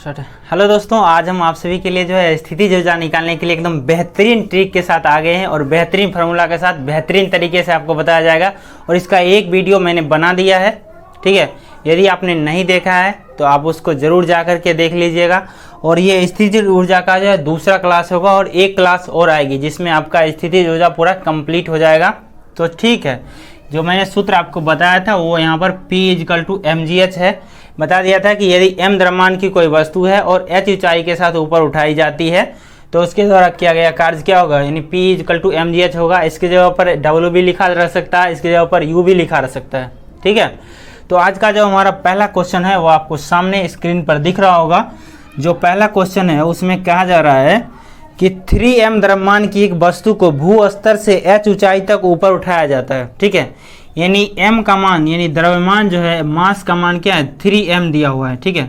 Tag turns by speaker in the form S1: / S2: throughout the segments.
S1: Hello दोस्तों, आज हम आप सभी के लिए जो है स्थिति ऊर्जा निकालने के लिए एकदम बेहतरीन ट्रिक के साथ आ गए हैं और बेहतरीन फार्मूला के साथ बेहतरीन तरीके से आपको बताया जाएगा। और इसका एक वीडियो मैंने बना दिया है, ठीक है। यदि आपने नहीं देखा है तो आप उसको ज़रूर जा कर के देख लीजिएगा। और ये स्थिति ऊर्जा का जो है दूसरा क्लास होगा और एक क्लास और आएगी जिसमें आपका स्थिति ऊर्जा पूरा कंप्लीट हो जाएगा। तो ठीक है, जो मैंने सूत्र आपको बताया था वो यहाँ पर P = mgh है। बता दिया था कि यदि m द्रव्यमान की कोई वस्तु है और h ऊंचाई के साथ ऊपर उठाई जाती है तो उसके द्वारा किया गया कार्य क्या होगा, यानी P = mgh होगा। इसके जगह पर W भी लिखा रह सकता है, इसके जगह पर U भी लिखा रह सकता है, ठीक है। तो आज का जो हमारा पहला क्वेश्चन है वो आपको सामने स्क्रीन पर दिख रहा होगा। जो पहला क्वेश्चन है उसमें कहा जा रहा है कि 3m द्रव्यमान की एक वस्तु को भू स्तर से h ऊंचाई तक ऊपर उठाया जाता है, ठीक है। यानी m का मान, यानी द्रव्यमान जो है, मास का मान क्या है, 3m दिया हुआ है, ठीक है।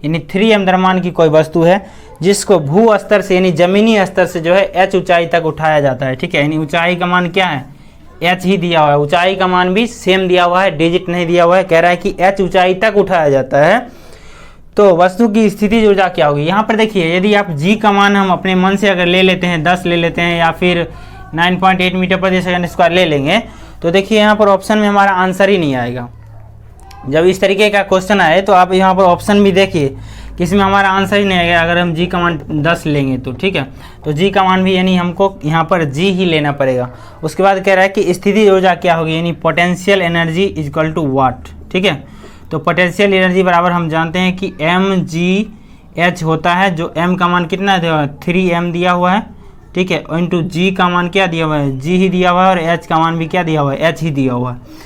S1: यानी 3m द्रव्यमान की कोई वस्तु है जिसको भू स्तर से यानी जमीनी स्तर से जो है h ऊंचाई तक उठाया जाता है, ठीक है। यानी ऊंचाई का मान क्या है, h ही दिया हुआ है। ऊंचाई का मान भी सेम दिया हुआ है, डिजिट नहीं दिया हुआ है। कह रहा है कि h ऊंचाई तक उठाया जाता है तो वस्तु की स्थिति ऊर्जा क्या होगी। यहाँ पर देखिए, यदि आप g का मान हम अपने मन से अगर ले लेते हैं, 10 ले लेते हैं या फिर 9.8 मीटर प्रति सेकंड स्क्वायर ले लेंगे तो देखिए यहाँ पर ऑप्शन में हमारा आंसर ही नहीं आएगा। जब इस तरीके का क्वेश्चन आए तो आप यहाँ पर ऑप्शन भी देखिए कि इसमें हमारा आंसर ही नहीं आएगा अगर हम g का मान 10 लेंगे तो, ठीक है। तो g का मान भी यानी हमको यहाँ पर g ही लेना पड़ेगा। उसके बाद कह रहा है कि स्थिति ऊर्जा क्या होगी, यानी पोटेंशियल एनर्जी = वाट, ठीक है। तो पोटेंशियल एनर्जी बराबर हम जानते हैं कि mgh होता है, जो m का मान कितना दिया हुआ है, 3m दिया हुआ है, ठीक है। इंटू g का मान क्या दिया हुआ है, g ही दिया हुआ है, और h का मान भी क्या दिया हुआ है, h ही दिया हुआ है।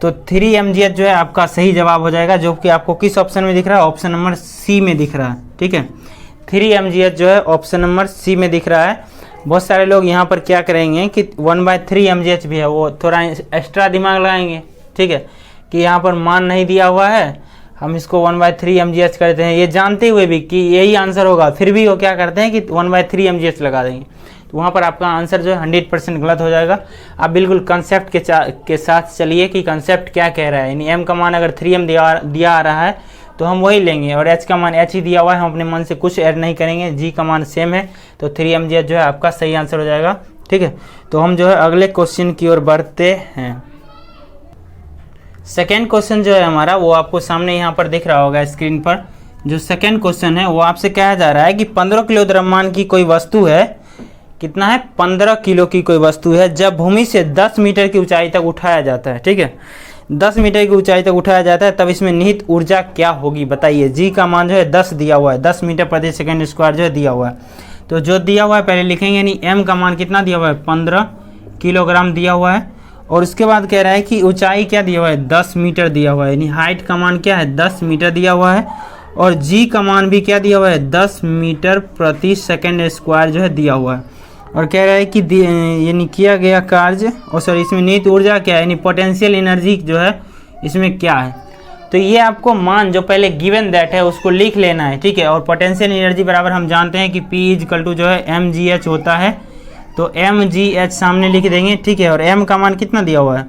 S1: तो 3mgh जो है आपका सही जवाब हो जाएगा, जो कि आपको किस ऑप्शन में दिख रहा है, ऑप्शन नंबर सी में दिख रहा है, ठीक है। 3mgh जो है ऑप्शन नंबर सी में दिख रहा है। बहुत सारे लोग यहाँ पर क्या करेंगे कि 1/3mgh भी है, वो थोड़ा एक्स्ट्रा दिमाग लगाएंगे, ठीक है, कि यहाँ पर मान नहीं दिया हुआ है, हम इसको 1/3mgh करते हैं, ये जानते हुए भी कि यही आंसर होगा, फिर भी वो क्या करते हैं कि 1/3mgh लगा देंगे। तो वहाँ पर आपका आंसर जो है 100% गलत हो जाएगा। आप बिल्कुल कंसेप्ट के साथ चलिए कि कंसेप्ट क्या कह रहा है। यानी m का मान अगर 3m दिया आ रहा है तो हम वही लेंगे, और h का मान h ही दिया हुआ है, हम अपने मन से कुछ ऐड नहीं करेंगे। g का मान सेम है तो 3mgh जो है आपका सही आंसर हो जाएगा, ठीक है। तो हम जो है अगले क्वेश्चन की ओर बढ़ते हैं। सेकेंड क्वेश्चन जो है हमारा वो आपको सामने यहाँ पर दिख रहा होगा स्क्रीन पर। जो सेकेंड क्वेश्चन है वो आपसे कहा जा रहा है कि 15 किलो द्रव्यमान की कोई वस्तु है, कितना है, 15 किलो की कोई वस्तु है, जब भूमि से 10 मीटर की ऊंचाई तक उठाया जाता है, ठीक है। 10 मीटर की ऊंचाई तक उठाया जाता है तब इसमें निहित ऊर्जा क्या होगी, बताइए। g का मान जो है 10 दिया हुआ है, 10 मीटर प्रति सेकंड स्क्वायर जो है दिया हुआ है। तो जो दिया हुआ है पहले लिखेंगे, यानी m का मान कितना दिया हुआ है, 15 किलोग्राम दिया हुआ है। और उसके बाद कह रहा है कि ऊंचाई क्या दिया हुआ है, 10 मीटर दिया हुआ है, यानी हाइट का मान क्या है, 10 मीटर दिया हुआ है। और g का मान भी क्या दिया हुआ है, 10 मीटर प्रति सेकंड स्क्वायर जो है दिया हुआ है। और कह रहा है कि यानी किया गया कार्य, और सॉरी इसमें निहित ऊर्जा क्या है, यानी पोटेंशियल एनर्जी जो है इसमें क्या है। तो ये आपको मान जो पहले गिवन दैट है उसको लिख लेना है, ठीक है। और पोटेंशियल एनर्जी बराबर हम जानते हैं कि P = जो है mgh होता है, तो mgh सामने लिख देंगे, ठीक है। और m का मान कितना दिया हुआ है,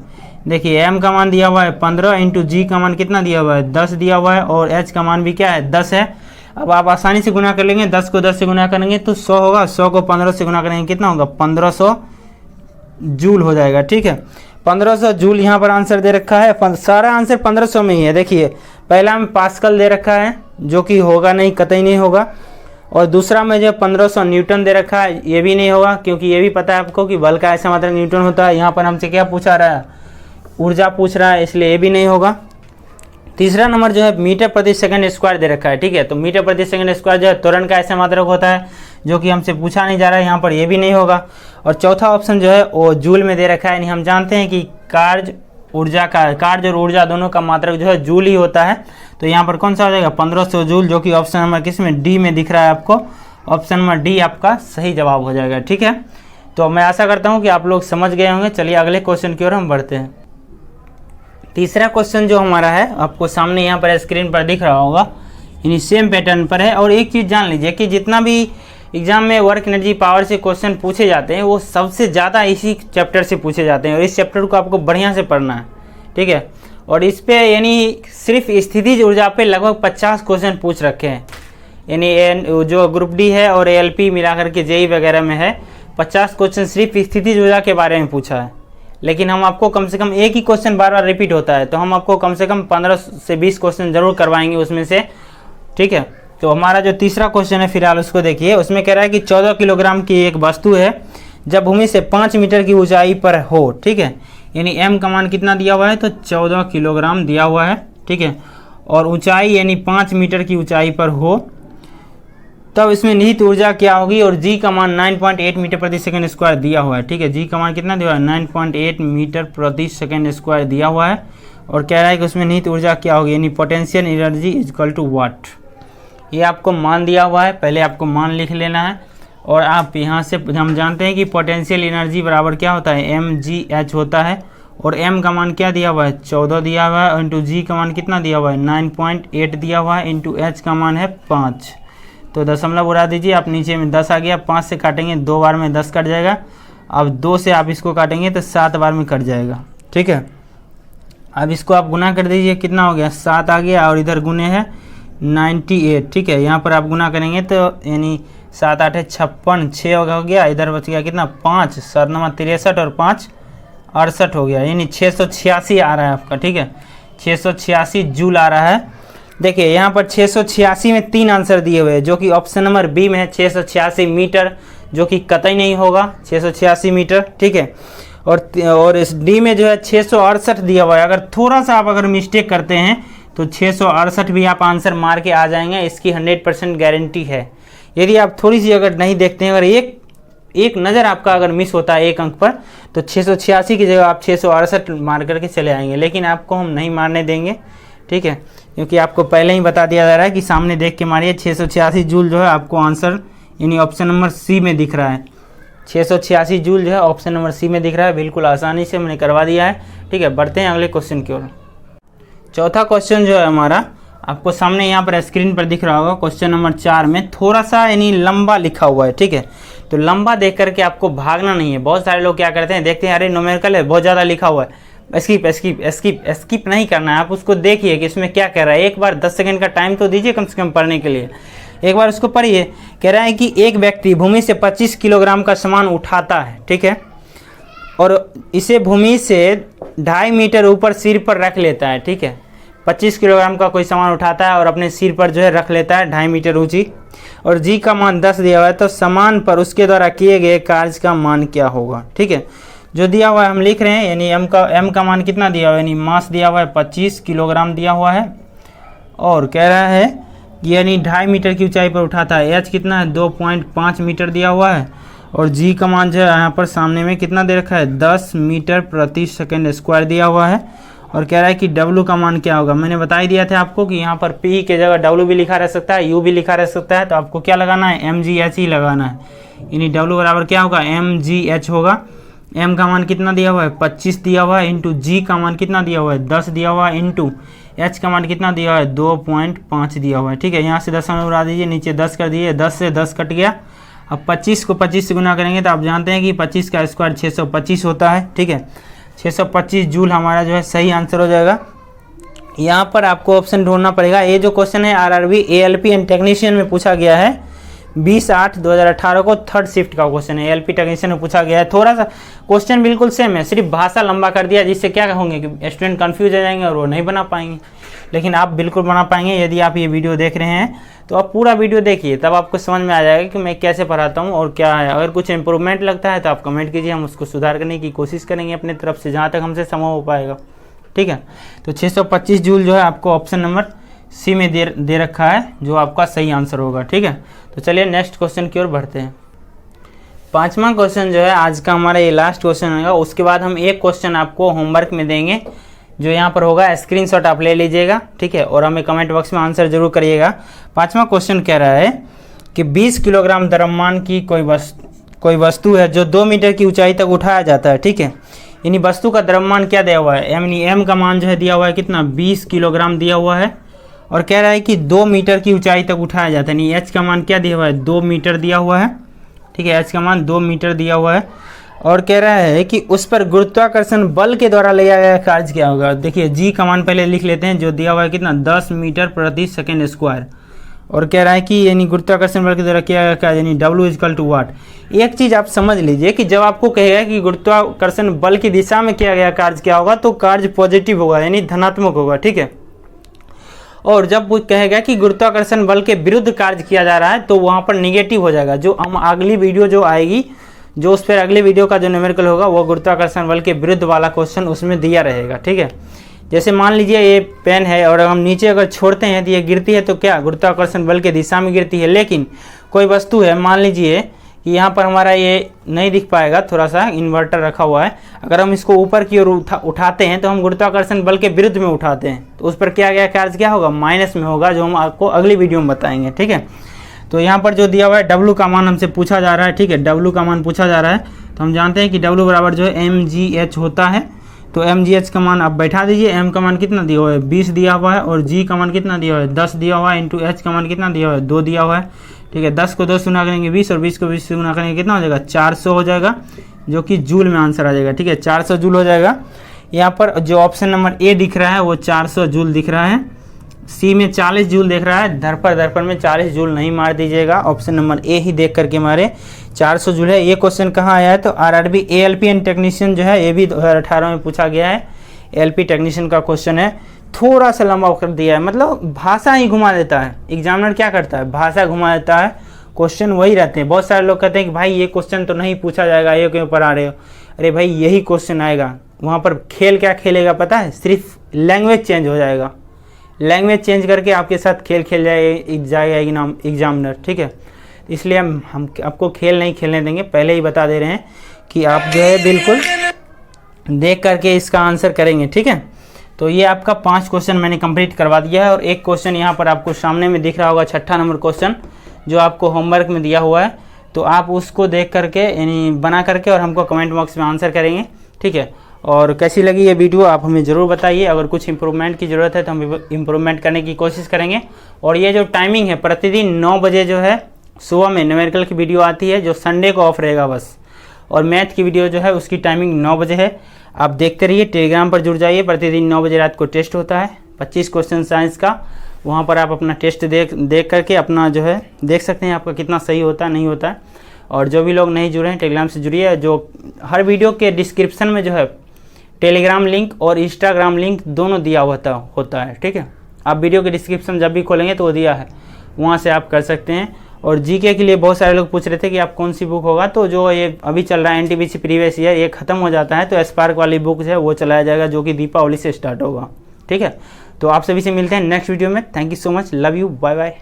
S1: देखिए m का मान दिया हुआ है 15 इंटू g का मान कितना दिया हुआ है, 10 दिया हुआ है, और h का मान भी क्या है, 10 है। अब आप आसानी से गुना कर लेंगे, 10 को 10 से गुना करेंगे तो 100 होगा, 100 को 15 से गुना करेंगे कितना होगा, 1500 जूल हो जाएगा, ठीक है। 1500 जूल यहाँ पर आंसर दे रखा है, सारा आंसर 1500 में ही है। देखिए पहला में पास्कल दे रखा है जो कि होगा नहीं, कतई नहीं होगा। और दूसरा में जो 1500 न्यूटन दे रखा है, ये भी नहीं होगा, क्योंकि ये भी पता है आपको कि बल का ऐसा मात्रक न्यूटन होता है। यहाँ पर हमसे क्या पूछा रहा है, ऊर्जा पूछ रहा है, इसलिए ये भी नहीं होगा। तीसरा नंबर जो है मीटर प्रति सेकंड स्क्वायर दे रखा है, ठीक है। तो मीटर प्रति सेकंड स्क्वायर जो है त्वरण का ऐसा मात्रक होता है, जो कि हमसे पूछा नहीं जा रहा है, यहाँ पर ये भी नहीं होगा। और चौथा ऑप्शन जो है वो जूल में दे रखा है, यानी हम जानते हैं कि कार्य और ऊर्जा दोनों का मात्रक जो है जूल ही होता है। तो यहाँ पर कौन सा हो जाएगा, 1500 जूल, जो कि ऑप्शन नंबर किस में, डी में दिख रहा है आपको। ऑप्शन नंबर डी आपका सही जवाब हो जाएगा, ठीक है। तो मैं आशा करता हूँ कि आप लोग समझ गए होंगे। चलिए अगले क्वेश्चन की ओर हम बढ़ते हैं। तीसरा क्वेश्चन जो हमारा है आपको सामने यहाँ पर स्क्रीन पर दिख रहा होगा, यानी सेम पैटर्न पर है। और एक चीज़ जान लीजिए कि जितना भी एग्जाम में वर्क एनर्जी पावर से क्वेश्चन पूछे जाते हैं वो सबसे ज़्यादा इसी चैप्टर से पूछे जाते हैं, और इस चैप्टर को आपको बढ़िया से पढ़ना है, ठीक है। और इस पे यानी सिर्फ स्थिति ऊर्जा पे लगभग 50 क्वेश्चन पूछ रखे हैं। यानी जो ग्रुप डी है और ALP मिलाकर के JEE वगैरह में है 50 क्वेश्चन सिर्फ स्थितिज ऊर्जा के बारे में पूछा है, लेकिन हम आपको कम से कम एक ही क्वेश्चन बार बार रिपीट होता है, तो हम आपको कम से कम 15 से 20 क्वेश्चन जरूर करवाएंगे उसमें से, ठीक है। तो हमारा जो तीसरा क्वेश्चन है फिलहाल उसको देखिए। उसमें कह रहा है कि 14 किलोग्राम की एक वस्तु है जब भूमि से 5 मीटर की ऊंचाई पर हो, ठीक है। यानी m का मान कितना दिया हुआ है, तो 14 किलोग्राम दिया हुआ है, ठीक है। और ऊंचाई यानी 5 मीटर की ऊंचाई पर हो, तब इसमें निहित ऊर्जा क्या होगी, और g का मान 9.8 मीटर प्रति सेकंड स्क्वायर दिया हुआ है, ठीक है। g का मान कितना दिया हुआ है, 9.8 मीटर प्रति सेकंड स्क्वायर दिया हुआ है। और कह रहा है कि उसमें निहित ऊर्जा क्या होगी, यानी potential energy is equal to what. ये आपको मान दिया हुआ है, पहले आपको मान लिख लेना है। और आप यहाँ से हम जानते हैं कि पोटेंशियल एनर्जी बराबर क्या होता है, mgh होता है। और m का मान क्या दिया हुआ है, 14 दिया हुआ है, इंटू g का मान कितना दिया हुआ है, 9.8 दिया हुआ है, इंटू h का मान है 5। तो दशमलव उड़ा दीजिए, आप नीचे में 10 आ गया, 5 से काटेंगे 2 बार में 10 कट जाएगा। अब 2 से आप इसको काटेंगे तो 7 बार में कट जाएगा, ठीक है। अब इसको आप गुना कर दीजिए, कितना हो गया, 7 आ गया, और इधर गुने है 98, ठीक है। यहाँ पर आप गुना करेंगे तो यानी 7 8 56, 6 हो गया, इधर बच गया कितना 5, 7 9 63 और 5 68 हो गया, यानी 686 आ रहा है आपका, ठीक है। 686 जूल आ रहा है। देखिए यहाँ पर 686 में 3 आंसर दिए हुए हैं, जो कि ऑप्शन नंबर बी में है 686 मीटर, जो कि कतई नहीं होगा 686 मीटर, ठीक है। और इस डी में जो है 668 दिया हुआ है। अगर थोड़ा सा आप अगर मिस्टेक करते हैं तो 668 भी आप आंसर मार के आ जाएंगे, इसकी 100% गारंटी है। यदि आप थोड़ी सी अगर नहीं देखते हैं, अगर एक नज़र आपका अगर मिस होता है एक अंक पर, तो 686 की जगह आप 668 मार करके चले आएंगे, लेकिन आपको हम नहीं मारने देंगे, ठीक है। क्योंकि आपको पहले ही बता दिया जा रहा है कि सामने देख के मारिए। 686 जूल जो है आपको आंसर यानी ऑप्शन नंबर सी में दिख रहा है। 686 जूल जो है ऑप्शन नंबर सी में दिख रहा है, बिल्कुल आसानी से मैंने करवा दिया है, ठीक है। बढ़ते हैं अगले क्वेश्चन की ओर। चौथा क्वेश्चन जो है हमारा आपको सामने यहाँ पर स्क्रीन पर दिख रहा होगा। क्वेश्चन नंबर 4 में थोड़ा सा यानी लंबा लिखा हुआ है, ठीक है। तो लंबा देख करके आपको भागना नहीं है। बहुत सारे लोग क्या करते हैं, देखते हैं अरे न्यूमेरिकल है, बहुत ज़्यादा लिखा हुआ है, स्किप नहीं करना है। आप उसको देखिए कि इसमें क्या कह रहा है। एक बार 10 सेकंड का टाइम तो दीजिए कम से कम पढ़ने के लिए, एक बार उसको पढ़िए। कह रहा है कि एक व्यक्ति भूमि से 25 किलोग्राम का सामान उठाता है, ठीक है, और इसे भूमि से 2.5 मीटर ऊपर सिर पर रख लेता है, ठीक है। 25 किलोग्राम का कोई सामान उठाता है और अपने सिर पर जो है रख लेता है 2.5 मीटर ऊंची, और जी का मान 10 दिया हुआ है, तो सामान पर उसके द्वारा किए गए कार्य का मान क्या होगा, ठीक है। जो दिया हुआ है हम लिख रहे हैं, यानी m का मान कितना दिया हुआ है, यानी मास दिया हुआ है 25 किलोग्राम दिया हुआ है, और कह रहा है कि यानी 2.5 मीटर की ऊंचाई पर उठाता है। h कितना है, 2.5 मीटर दिया हुआ है, और g का मान जो है यहाँ पर सामने में कितना दे रखा है, 10 मीटर प्रति सेकंड स्क्वायर दिया हुआ है। और कह रहा है कि w का मान क्या होगा। मैंने बता ही दिया था आपको कि यहाँ पर p के जगह w भी लिखा रह सकता है, u भी लिखा रह सकता है, तो आपको क्या लगाना है, mgh ही लगाना है। यानी w बराबर क्या होगा, mgh होगा। m का मान कितना दिया हुआ है, 25 दिया हुआ है, इंटू g का मान कितना दिया हुआ है, 10 दिया हुआ है, इंटू h का मान कितना दिया हुआ है, 2.5 दिया हुआ है, ठीक है। यहाँ से दशमलव उड़ा दीजिए, नीचे 10 कर दीजिए, 10 से 10 कट गया। अब 25 को 25 से गुना करेंगे तो आप जानते हैं कि 25 का स्क्वायर 625 होता है, ठीक है। 625 जूल हमारा जो है सही आंसर हो जाएगा। यहाँ पर आपको ऑप्शन ढूंढना पड़ेगा। ये जो क्वेश्चन है आरआरबी एएलपी एंड टेक्नीशियन में पूछा गया है 20/8/2018 को, थर्ड शिफ्ट का क्वेश्चन है, एएलपी टेक्नीशियन में पूछा गया है। थोड़ा सा क्वेश्चन बिल्कुल सेम है, सिर्फ भाषा लंबा कर दिया, जिससे क्या होंगे कि स्टूडेंट कंफ्यूज हो जाएंगे और वो नहीं बना पाएंगे। लेकिन आप बिल्कुल बना पाएंगे यदि आप ये वीडियो देख रहे हैं, तो आप पूरा वीडियो देखिए, तब आपको समझ में आ जाएगा कि मैं कैसे पढ़ाता हूँ और क्या है। अगर कुछ इंप्रूवमेंट लगता है तो आप कमेंट कीजिए, हम उसको सुधार करने की कोशिश करेंगे अपने तरफ से, जहाँ तक हमसे संभव हो पाएगा, ठीक है। तो 625 जूल जो है आपको ऑप्शन नंबर सी में दे रखा है, जो आपका सही आंसर होगा, ठीक है। तो चलिए नेक्स्ट क्वेश्चन की ओर बढ़ते हैं। 5वां क्वेश्चन जो है आज का हमारा ये लास्ट क्वेश्चन होगा। उसके बाद हम एक क्वेश्चन आपको होमवर्क में देंगे, जो यहाँ पर होगा, स्क्रीनशॉट आप ले लीजिएगा, ठीक है, और हमें कमेंट बॉक्स में आंसर जरूर करिएगा। 5वां क्वेश्चन कह रहा है कि 20 किलोग्राम द्रव्यमान की कोई वस्तु है जो 2 मीटर की ऊंचाई तक उठाया जाता है, ठीक है। यानी वस्तु का द्रव्यमान क्या दिया हुआ है, यानी m का मान जो है दिया हुआ है कितना, 20 किलोग्राम दिया हुआ है, और कह रहा है कि 2 मीटर की ऊंचाई तक उठाया जाता है। यानी h का मान क्या दिया हुआ है, 2 मीटर दिया हुआ है, ठीक है। h का मान 2 मीटर दिया हुआ है, और कह रहा है कि उस पर गुरुत्वाकर्षण बल के द्वारा लिया गया कार्य क्या होगा। देखिए g का मान पहले लिख लेते हैं, जो दिया हुआ है कितना, 10 मीटर प्रति सेकंड स्क्वायर, और कह रहा है कि यानी गुरुत्वाकर्षण बल के द्वारा किया गया क्या, यानी W इजकल टू वाट। एक चीज़ आप समझ लीजिए कि जब आपको कहेगा कि गुरुत्वाकर्षण बल की दिशा में किया गया कार्य क्या होगा, तो कार्य पॉजिटिव होगा, यानी धनात्मक होगा, ठीक है। और जब वो कहेगा कि गुरुत्वाकर्षण बल के विरुद्ध कार्य किया जा रहा है, तो वहाँ पर निगेटिव हो जाएगा। जो हम अगली वीडियो जो आएगी, जो उस पर अगली वीडियो का जो न्यूमेरिकल होगा, वो गुरुत्वाकर्षण बल के विरुद्ध वाला क्वेश्चन उसमें दिया रहेगा, ठीक है। जैसे मान लीजिए ये पेन है और हम नीचे अगर छोड़ते हैं तो ये गिरती है, तो क्या गुरुत्वाकर्षण बल के दिशा में गिरती है। लेकिन कोई वस्तु है, मान लीजिए कि यहाँ पर हमारा ये नहीं दिख पाएगा, थोड़ा सा इन्वर्टर रखा हुआ है, अगर हम इसको ऊपर की ओर उठाते हैं तो हम गुरुत्वाकर्षण बल के विरुद्ध में उठाते हैं, तो उस पर किया गया कार्य क्या होगा, माइनस में होगा, जो हम आपको अगली वीडियो में बताएंगे, ठीक है। तो यहाँ पर जो दिया हुआ है W का मान हमसे पूछा जा रहा है, ठीक है, W का मान पूछा जा रहा है। तो हम जानते हैं कि W बराबर जो है mgh होता है। तो mgh का मान आप बैठा दीजिए, m का मान कितना दिया हुआ है 20 दिया हुआ है, और g का मान कितना दिया हुआ है 10 दिया हुआ है, इंटू h का मान कितना दिया हुआ है 2 दिया हुआ है, ठीक है। 10 को 2 से गुना करेंगे 20, और 20 को 20 से गुना करेंगे कितना हो जाएगा 400 हो जाएगा, जो कि जूल में आंसर आ जाएगा, ठीक है, 400 जूल हो जाएगा। यहाँ पर जो ऑप्शन नंबर ए दिख रहा है वो 400 जूल दिख रहा है, सी में 40 जूल दिख रहा है, दर्पण में 40 जूल नहीं मार दीजिएगा, ऑप्शन नंबर ए ही देख करके मारे, 400 जूल है। ये क्वेश्चन कहाँ आया है, तो आरआरबी एएलपी एंड टेक्नीशियन जो है, ये भी 2018 में पूछा गया है, एएलपी टेक्नीशियन का क्वेश्चन है। थोड़ा सा लंबा कर दिया है, मतलब भाषा ही घुमा देता है, एग्जामिनर क्या करता है, भाषा घुमा देता है, क्वेश्चन वही रहते हैं। बहुत सारे लोग कहते हैं कि भाई ये क्वेश्चन तो नहीं पूछा जाएगा, ये क्यों पढ़ा रहे हो। अरे भाई यही क्वेश्चन आएगा, वहाँ पर खेल क्या खेलेगा पता है, सिर्फ लैंग्वेज चेंज हो जाएगा, लैंग्वेज चेंज करके आपके साथ खेल जाएगा एग्जामिनर, ठीक है। इसलिए हम आपको खेल नहीं खेलने देंगे, पहले ही बता दे रहे हैं कि आप जो है बिल्कुल देख करके इसका आंसर करेंगे, ठीक है। तो ये आपका 5 क्वेश्चन मैंने कंप्लीट करवा दिया है, और एक क्वेश्चन यहाँ पर आपको सामने में दिख रहा होगा, 6ठा नंबर क्वेश्चन जो आपको होमवर्क में दिया हुआ है, तो आप उसको देख करके यानी बना करके और हमको कमेंट बॉक्स में आंसर करेंगे, ठीक है। और कैसी लगी ये वीडियो आप हमें ज़रूर बताइए, अगर कुछ इम्प्रूवमेंट की ज़रूरत है तो हम इम्प्रूवमेंट करने की कोशिश करेंगे। और ये जो टाइमिंग है, प्रतिदिन 9 बजे जो है सुबह में न्यूमेरिकल की वीडियो आती है, जो संडे को ऑफ रहेगा बस, और मैथ की वीडियो जो है उसकी टाइमिंग 9 बजे है। आप देखते रहिए, टेलीग्राम पर जुड़ जाइए, प्रतिदिन 9 बजे रात को टेस्ट होता है 25 क्वेश्चन साइंस का, वहाँ पर आप अपना टेस्ट देख करके अपना जो है देख सकते हैं आपका कितना सही होता है नहीं होता है। और जो भी लोग नहीं जुड़े हैं टेलीग्राम से जुड़िए, जो हर वीडियो के डिस्क्रिप्शन में जो है टेलीग्राम लिंक और इंस्टाग्राम लिंक दोनों दिया होता है, ठीक है। आप वीडियो के डिस्क्रिप्शन जब भी खोलेंगे तो वो दिया है, वहाँ से आप कर सकते हैं। और जीके के लिए बहुत सारे लोग पूछ रहे थे कि आप कौन सी बुक होगा, तो जो ये अभी चल रहा है एनटीपीसी प्रीवियस ईयर, ये खत्म हो जाता है तो स्पार्क वाली बुक है वो चलाया जाएगा, जो कि दीपावली से स्टार्ट होगा, ठीक है। तो आप सभी से मिलते हैं नेक्स्ट वीडियो में। Thank you so much, love you, bye bye.